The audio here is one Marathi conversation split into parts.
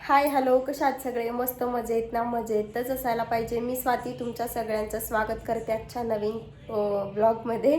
हाय हॅलो, कशा आहात सगळे? मस्त मजेत ना? मजेतच असायला पाहिजे. मी स्वाती तुमच्या सगळ्यांचं स्वागत करते आजच्या नवीन ब्लॉगमध्ये.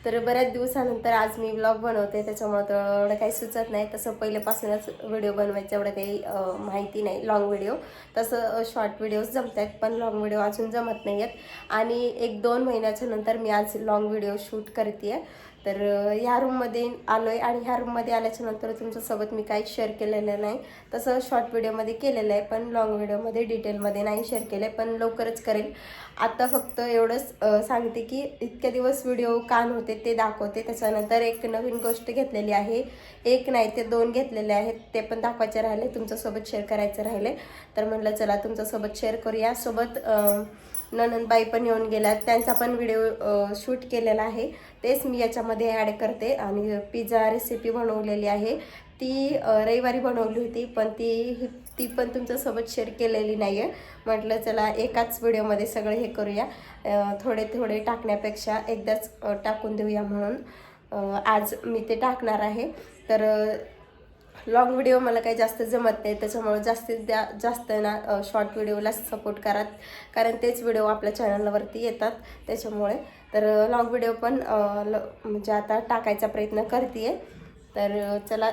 तर बऱ्याच दिवसानंतर आज मी ब्लॉग बनवते, त्याच्यामुळं एवढं काही सुचत नाही. तसं पहिल्यापासूनच व्हिडिओ बनवायचं एवढं काही माहिती नाही. लॉंग व्हिडिओ तसं शॉर्ट व्हिडिओज जमत आहेत, पण लॉंग व्हिडिओ अजून जमत नाही आहेत. आणि 1-2 महिन्याच्या नंतर मी आज लॉंग व्हिडिओ शूट करते आहे. तर ह्या रूममध्ये आलो आहे आणि ह्या रूममध्ये आल्याच्या नंतर तुमच्यासोबत मी काहीच शेअर केलेलं नाही. तसं शॉर्ट व्हिडिओमध्ये केलेलं आहे, पण लॉंग व्हिडिओमध्ये डिटेलमध्ये नाही शेअर केलं आहे, पण लवकरच करेल. आता फक्त एवढंच सांगते की इतक्या दिवस व्हिडिओ का नव्हते ते दाखवते. त्याच्यानंतर एक नवीन गोष्ट घेतलेली आहे, एक नाही ते 2 घेतलेले आहेत, ते पण दाखवायचे राहिले, तुमच्यासोबत शेअर करायचे राहिले. तर म्हटलं चला तुमच्यासोबत शेअर करूया. सोबत ननंदबाई पण येऊन गेल्यात, त्यांचा पण व्हिडिओ शूट केलेला आहे, तेच मी याच्यामध्ये ॲड करते. आणि पिझ्झा रेसिपी बनवलेली आहे, ती रविवारी बनवली होती, पण ती पण तुमच्यासोबत शेअर केलेली नाही आहे. म्हटलं चला एकाच व्हिडिओमध्ये सगळे हे करूया, थोडे थोडे टाकण्यापेक्षा एकदाच टाकून देऊया, म्हणून आज मी ते टाकणार आहे. तर लॉंग व्हिडिओ मला काही जास्त जमत नाही, त्याच्यामुळे जास्तीत जास्त ना शॉर्ट व्हिडिओला सपोर्ट करा, कारण तेच व्हिडिओ आपल्या चॅनलवरती येतात त्याच्यामुळे. तर लॉंग व्हिडिओ पण म्हणजे आता टाकायचा प्रयत्न करते आहे. तर चला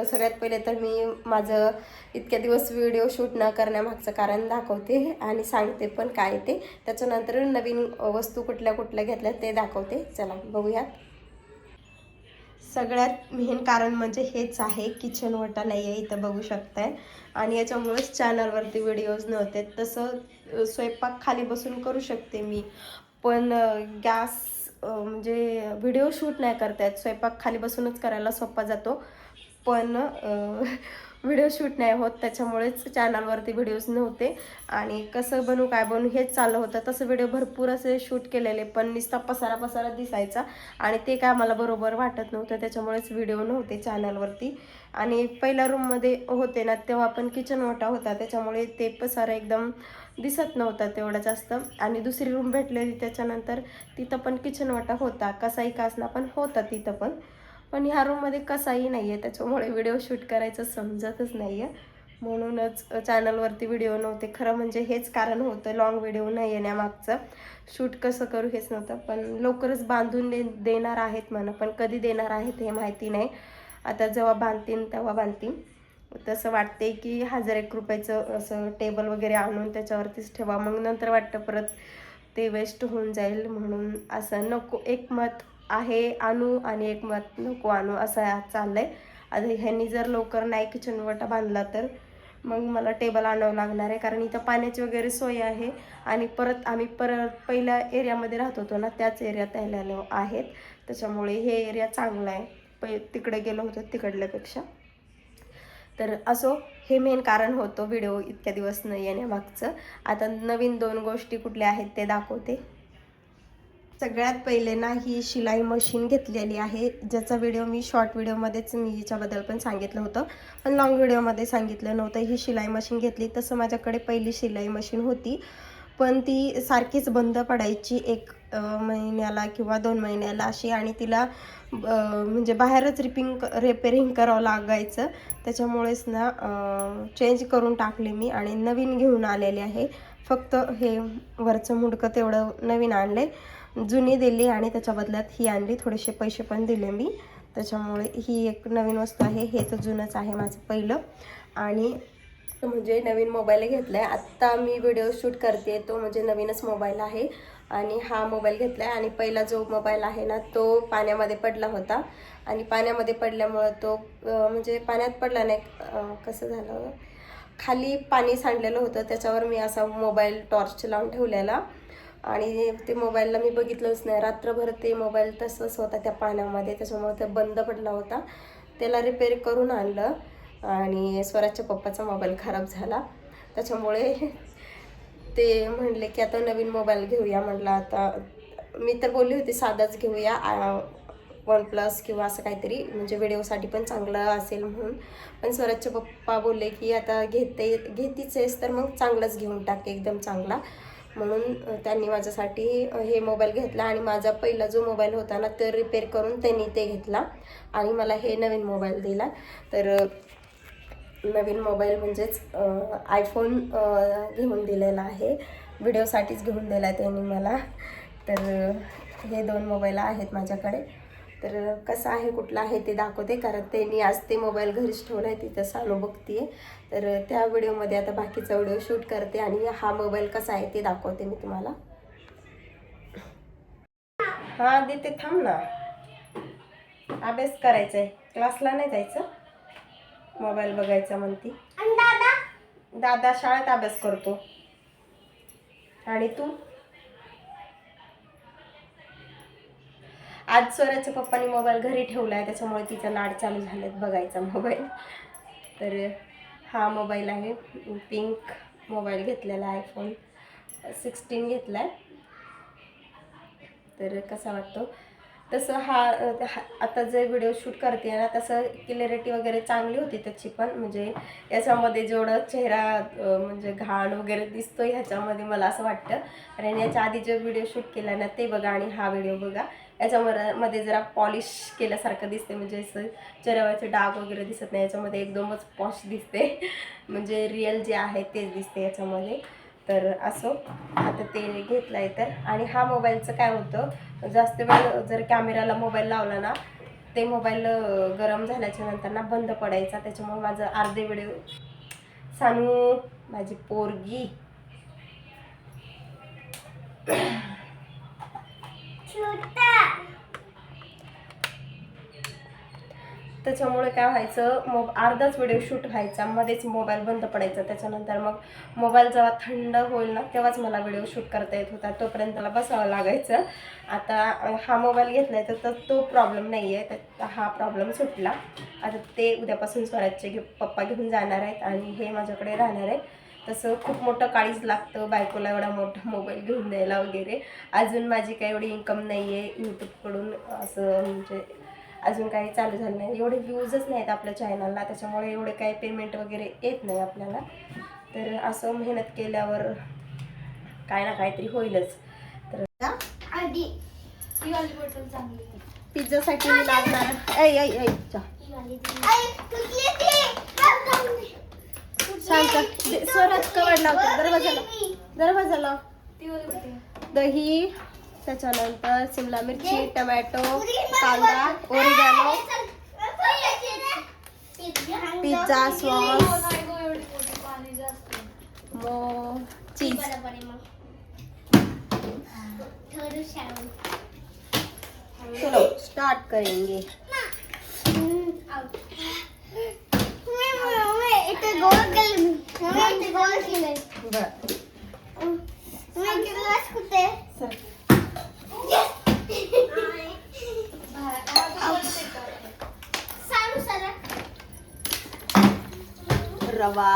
सगळ्यात पहिले तर मी माझं इतक्या दिवस व्हिडिओ शूट न करण्यामागचं कारण दाखवते आणि सांगते पण काय ते. त्याच्यानंतर नवीन वस्तू कुठल्या कुठल्या घेतल्या ते दाखवते. चला बघूयात. सगळ्यात मेन कारण म्हणजे हेच आहे, किचन ओटा नाही आहे इथं, बघू शकताय. आणि याच्यामुळेच चॅनलवरती व्हिडिओज नव्हते. तसं स्वयंपाक खाली बसून करू शकते मी, पण गॅस म्हणजे व्हिडिओ शूट नाही करता येत. स्वयंपाक खाली बसूनच करायला सोपा जातो, पण व्हिडिओ शूट नाही होत, त्याच्यामुळेच चॅनलवरती व्हिडिओज नव्हते. आणि कसं बनवू काय बनवू हेच चाललं होतं. तसं व्हिडिओ भरपूर असे शूट केलेले, पण नुसता पसारा दिसायचा आणि ते काय मला बरोबर वाटत नव्हतं, त्याच्यामुळेच व्हिडिओ नव्हते चॅनलवरती. आणि पहिल्या रूममध्ये होते ना तेव्हा पण किचन ओटा होता, त्याच्यामुळे ते पसारा एकदम दिसत नव्हता तेवढा जास्त. आणि दुसरी रूम भेटलेली त्याच्यानंतर तिथं पण किचन ओटा होता, कसाही कासना पण होता तिथं पण ह्या रूममध्ये कसाही नाही आहे, त्याच्यामुळे व्हिडिओ शूट करायचं समजतच नाही आहे. म्हणूनच चॅनलवरती व्हिडिओ नव्हते. खरं म्हणजे हेच कारण होतं लॉंग व्हिडिओ न येण्यामागचं. शूट कसं करू हेच नव्हतं, पण लवकरच बांधून देणार आहेत म्हणा, पण कधी देणार आहेत हे माहिती नाही. आता जेव्हा बांधतील तेव्हा बांधतील. तसं वाटते की 1001 रुपयाचं असं टेबल वगैरे आणून त्याच्यावरतीच ठेवा, मग नंतर वाटतं परत ते वेस्ट होऊन जाईल, म्हणून असं नको. एक मत आहे आणू आणि एक मत नको आणू, असं चाललं आहे. आता ह्यांनी जर लवकर नाही किचन ओटा बांधला तर मग मला टेबल आणावं लागणार आहे, कारण इथं पाण्याची वगैरे सोय आहे. आणि आम्ही पहिल्या एरियामध्ये राहत होतो ना, त्याच एरियात राहिलेलो आहेत, त्याच्यामुळे हे एरिया चांगला आहे तिकडे गेलो होतो तिकडल्यापेक्षा. तर असो, हे मेन कारण होतं व्हिडिओ इतक्या दिवस न येण्यामागचं. आता नवीन 2 गोष्टी कुठल्या आहेत ते दाखवते. सगळ्यात पहिले ना ही शिलाई मशीन घेतलेली आहे, ज्याचा व्हिडिओ मी शॉर्ट व्हिडिओमध्येच मी हिच्याबद्दल पण सांगितलं होतं, पण लॉंग व्हिडिओमध्ये सांगितलं नव्हतं. ही शिलाई मशीन घेतली. तसं माझ्याकडे पहिली शिलाई मशीन होती, पण ती सारखीच बंद पडायची 1 महिन्याला किंवा 2 महिन्याला अशी, आणि तिला म्हणजे बाहेरच रिपेरिंग करावं लागायचं. त्याच्यामुळेच ना चेंज करून टाकली मी आणि नवीन घेऊन आलेले आहे. फक्त हे वरचं मुंडकं तेवढं नवीन आणले, जुनी दिली आणि त्याच्या बदल्यात ही आणली. थोडेसे पैसे पण दिले मी, त्याच्यामुळे ही एक नवीन वस्तू आहे. हे तर जुनंच आहे माझं पहिलं. आणि म्हणजे नवीन मोबाईल घेतला आहे. आत्ता मी व्हिडिओ शूट करते तो म्हणजे नवीनच मोबाईल आहे, आणि हा मोबाईल घेतला आहे. आणि पहिला जो मोबाईल आहे ना तो पाण्यामध्ये पडला होता, आणि पाण्यामध्ये पडल्यामुळं तो म्हणजे पाण्यात पडला नाही, कसं झालं, खाली पाणी सांडलेलं होतं, त्याच्यावर मी असा मोबाईल टॉर्च लावून ठेवलेला, आणि ते मोबाईलला मी बघितलंच नाही. रात्रभर ते मोबाईल तसंच होता त्या पाण्यामध्ये, त्याच्यामुळे ते बंद पडला होता. त्याला रिपेअर करून आणलं, आणि स्वराजच्या पप्पाचा मोबाईल खराब झाला, त्याच्यामुळे ते म्हणले की आता नवीन मोबाईल घेऊया. म्हटलं आता मी तर बोलली होती साधाच घेऊया, OnePlus किंवा असं काहीतरी, म्हणजे व्हिडिओसाठी पण चांगलं असेल म्हणून. पण स्वराजचे पप्पा बोलले की आता घेतीच आहेस तर मग चांगलंच घेऊन टाक, एकदम चांगला. म्हणून त्यांनी माझ्यासाठी हे मोबाईल घेतला, आणि माझा पहिला जो मोबाईल होता ना तो रिपेअर करून त्यांनी ते घेतला आणि मला हे नवीन मोबाईल दिला. तर नवीन मोबाईल म्हणजेच आयफोन घेऊन दिलेला आहे. व्हिडिओसाठीच घेऊन दिला आहे त्यांनी मला. तर हे 2 मोबाईल आहेत माझ्याकडे. तर कसं आहे कुठला आहे ते दाखवते, कारण त्यांनी आज ते मोबाईल घरीच ठेवला आहे, तिथं सानू बघते. तर त्या व्हिडिओमध्ये आता बाकीचा व्हिडिओ शूट करते आणि हा मोबाईल कसा आहे ते दाखवते मी तुम्हाला. हां देते, थांब ना, अभ्यास करायचा आहे, क्लासला नाही जायचं, मोबाईल बघायचा म्हणती. दादा शाळेत अभ्यास करतो. आणि तू? आज स्वराच्या पप्पांनी मोबाईल घरी ठेवला आहे, त्याच्यामुळे तिचा नाड चालू झालेत बघायचा मोबाईल. तर हा मोबाईल आहे, पिंक मोबाईल घेतलेला, आयफोन 16 घेतला आहे. तर कसा वाटतो तसं हा आता जे व्हिडिओ शूट करते ना तसं क्लिअरिटी वगैरे चांगली होती त्याची पण, म्हणजे याच्यामध्ये जेवढं चेहरा म्हणजे घाण वगैरे दिसतो ह्याच्यामध्ये मला असं वाटतं. कारण याच्या आधी जे व्हिडिओ शूट केला ना ते बघा आणि हा व्हिडिओ बघा, याच्यामध्ये जरा पॉलिश केल्यासारखं दिसते, म्हणजे असं चेहऱ्यावरचे डाग वगैरे दिसत नाही, याच्यामध्ये एकदमच पॉश दिसते, म्हणजे रिअल जे आहे तेच दिसते याच्यामध्ये. तर असो, आता ते घेतलं आहे. तर आणि हा मोबाईलचं काय होतं, जास्त वेळ जर कॅमेराला मोबाईल लावला ना ते मोबाईल गरम झाल्याच्या नंतर ना बंद पडायचा, त्याच्यामुळे माझं अर्धे व्हिडिओ. सानू माझी पोरगी त्याच्यामुळे काय व्हायचं, अर्धाच व्हिडिओ शूट व्हायचा, मध्येच मोबाईल बंद पडायचा. त्याच्यानंतर मग मोबाईल जेव्हा थंड होईल ना तेव्हाच मला व्हिडिओ शूट करता येत होता, तोपर्यंत मला बसावं लागायचं. आता हा मोबाईल घेतला आहे तर तो प्रॉब्लेम नाही आहे, तर हा प्रॉब्लेम सुटला. आता ते उद्यापासून स्वराजचे पप्पा घेऊन जाणार आहेत आणि हे माझ्याकडे राहणार आहे. तसं खूप मोठं काळीच लागतं बायकोला एवढा मोठा मोबाईल घेऊन द्यायला वगैरे. अजून माझी काही एवढी इन्कम नाही आहे यूट्यूबकडून, असं म्हणजे अजून काही चालू झालं नाही, एवढे व्ह्यूजच नाहीत आपल्या चॅनलला, त्याच्यामुळे एवढे काही पेमेंट वगैरे येत नाही आपल्याला. तर असं मेहनत केल्यावर काय ना काहीतरी होईलच. तर पिझ्झासाठी मी लागणार स्वराज कवड लावतो, दरवाजाला दही, त्याच्यानंतर शिमला मिरची, टमॅटो, कांदा, ओरिगॅनो, पिझ्झा सॉस, चीज. चलो स्टार्ट करेंगे. रवा,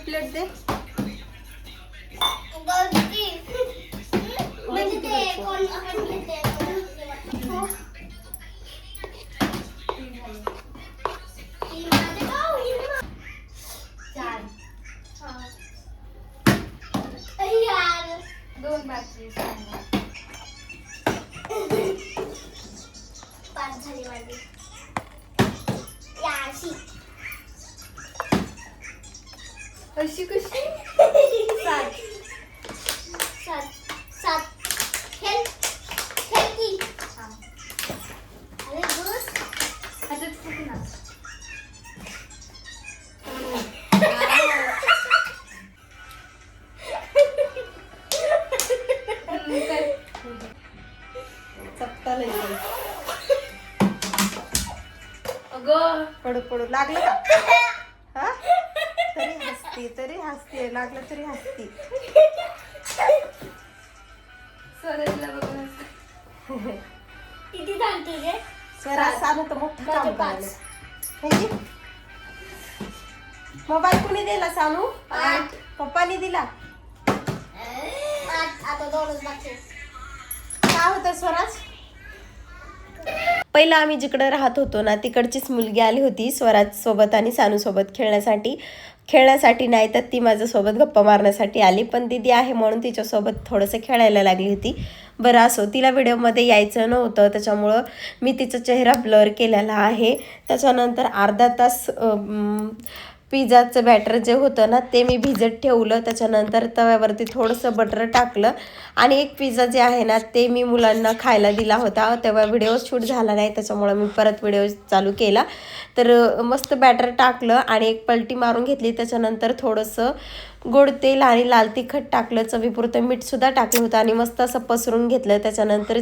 प्लेट दे. दोन बाटली 5 झाली माझी. अशी कशी 7 खेळ की. अरे बस हातात फुक ना. घालायचं. अगं पडू पडू लागलं का? हा तरी हसते लागलं तरी हसते. स्वराजला बघून किती झालं तुझे? स्वराज सानू तर मोठं काम माझे करायला. 5. मोबाईल कुणी दिला सानू? 8. पप्पानी दिला. आता 2च बाकी. काय होतं स्वराज? पहिला आम्ही जिकडे राहत होतो ना तिकडचीच मुलगी आली होती स्वराज सोबत आणि सानू सोबत खेळण्यासाठी नाही तर ती माझ्यासोबत गप्पा मारण्यासाठी आली. पण दीदी आहे म्हणून तिच्यासोबत थोडंसं खेळायला लागली होती. बरं असो, तिला व्हिडिओमध्ये यायचं नव्हतं त्याच्यामुळं मी तिचा चेहरा ब्लर केलेला आहे. त्याच्यानंतर अर्धा तास पिझ्झाचं बॅटर जे होतं ना ते मी भिजत ठेवलं. त्याच्यानंतर तव्यावरती थोडंसं बटर टाकलं आणि एक पिझ्झा जे आहे ना ते मी मुलांना खायला दिला होता. तेव्हा व्हिडिओ शूट झाला नाही त्याच्यामुळं मी परत व्हिडिओ चालू केला. तर मस्त बॅटर टाकलं आणि एक पलटी मारून घेतली. त्याच्यानंतर थोडंसं गोड तेल आणि लाल तिखट टाकलं, चवीपुरतं मीठसुद्धा टाकलं होतं आणि मस्त असं पसरून घेतलं. त्याच्यानंतर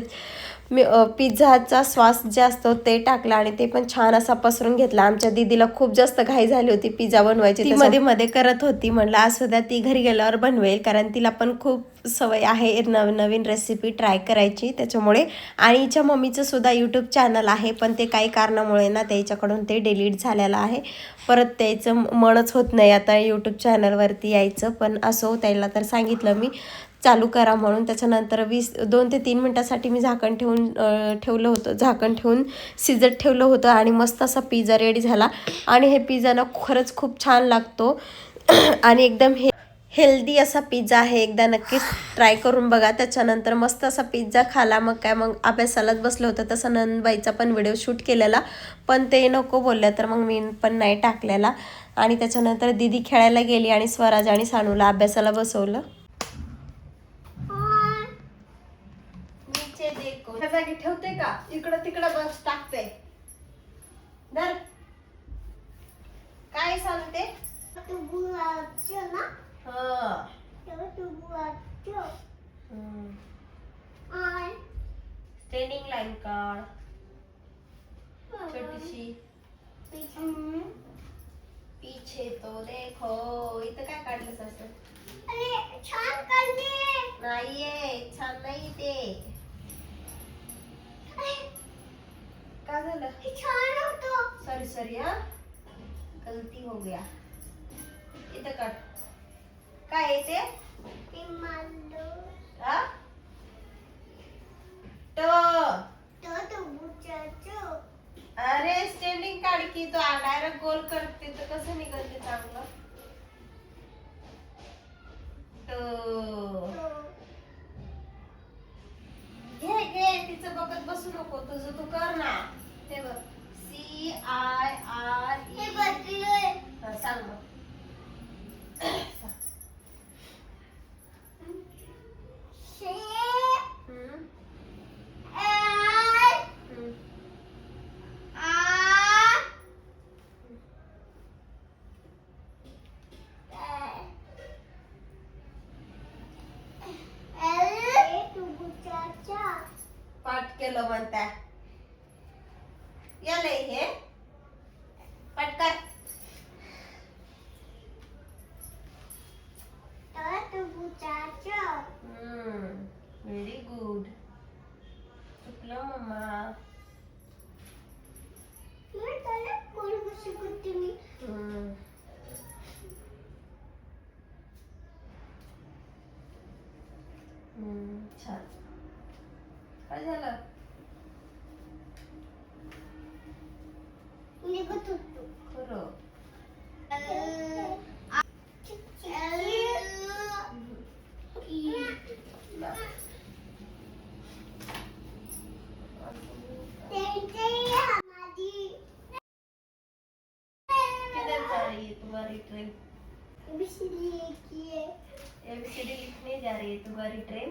मी पिझ्झाचा सॉस जे असतो ते टाकला आणि ते पण छान असा पसरून घेतला. आमच्या दीदीला खूप जास्त घाई झाली होती पिझ्झा बनवायची, ती मध्ये मध्ये करत होती. म्हणलं असू द्या ती घरी गेल्यावर बनवेल, कारण तिला पण खूप सवय आहे नवीन रेसिपी ट्राय करायची त्याच्यामुळे. आणि हिच्या मम्मीचं सुद्धा यूट्यूब चॅनल आहे पण ते काही कारणामुळे ना त्याच्याकडून ते डिलीट झालेलं आहे. परत त्याचं मनच होत नाही आता यूट्यूब चॅनलवरती यायचं. पण असो, त्याला तर सांगितलं मी चालू करा म्हणून. त्याच्यानंतर 2 ते 3 मिनटासाठी मी झाकण ठेवून शिजत ठेवलं होतं आणि मस्त असा पिझ्झा रेडी झाला. आणि हे पिझ्झा ना खरंच खूप छान लागतो आणि एकदम हेल्दी असा पिझ्झा आहे. एकदा नक्कीच ट्राय करून बघा. त्याच्यानंतर मस्त असा पिझ्झा खाला. मग अभ्यासालाच बसलं होतं. तसं नंदबाईचा पण व्हिडिओ शूट केलेला पण ते नको बोलल्या तर मग मी पण नाही टाकलेला. आणि त्याच्यानंतर दीदी खेळायला गेली आणि स्वराज आणि सानूला अभ्यासाला बसवलं. नीचे देखो, ह्या जागी ठेवते का? इकडं तिकडं बस टाकते. धर. काय सांगते? स्टँडिंग लाईन काढ छोटीशी. पीछे तो देखो. इथं काय काढलंस असं? छान काढले. नाहीये, छान नाही ते. काय झालं? छान होतं. सॉरी हा, गलती हो गया. इथं काढ. काय आहे ते? हा? अरे स्टँडिंग काढ की. तो डायरेक्ट गोल करते तर कसं निघते चांगलं? घे तिचं बघत बसू नको, तुझं तू कर ना. हे बघ, CIRE. सांग मग. पाठ केलं म्हणता. याला हे पटकन. Very good. चुकलं मम्मा. छान. काय झालं? खरं. किधर जा रही है तुम्हारी ट्रेन? ABCD लिखने जा रही है तुम्हारी ट्रेन.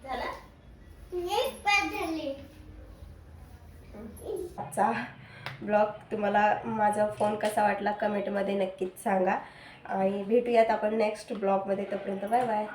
झाला? आजचा ब्लॉग तुम्हाला माझा फोन कसा वाटला कमेंटमध्ये नक्कीच सांगा. आणि भेटूयात आपण नेक्स्ट ब्लॉगमध्ये. तोपर्यंत बाय बाय.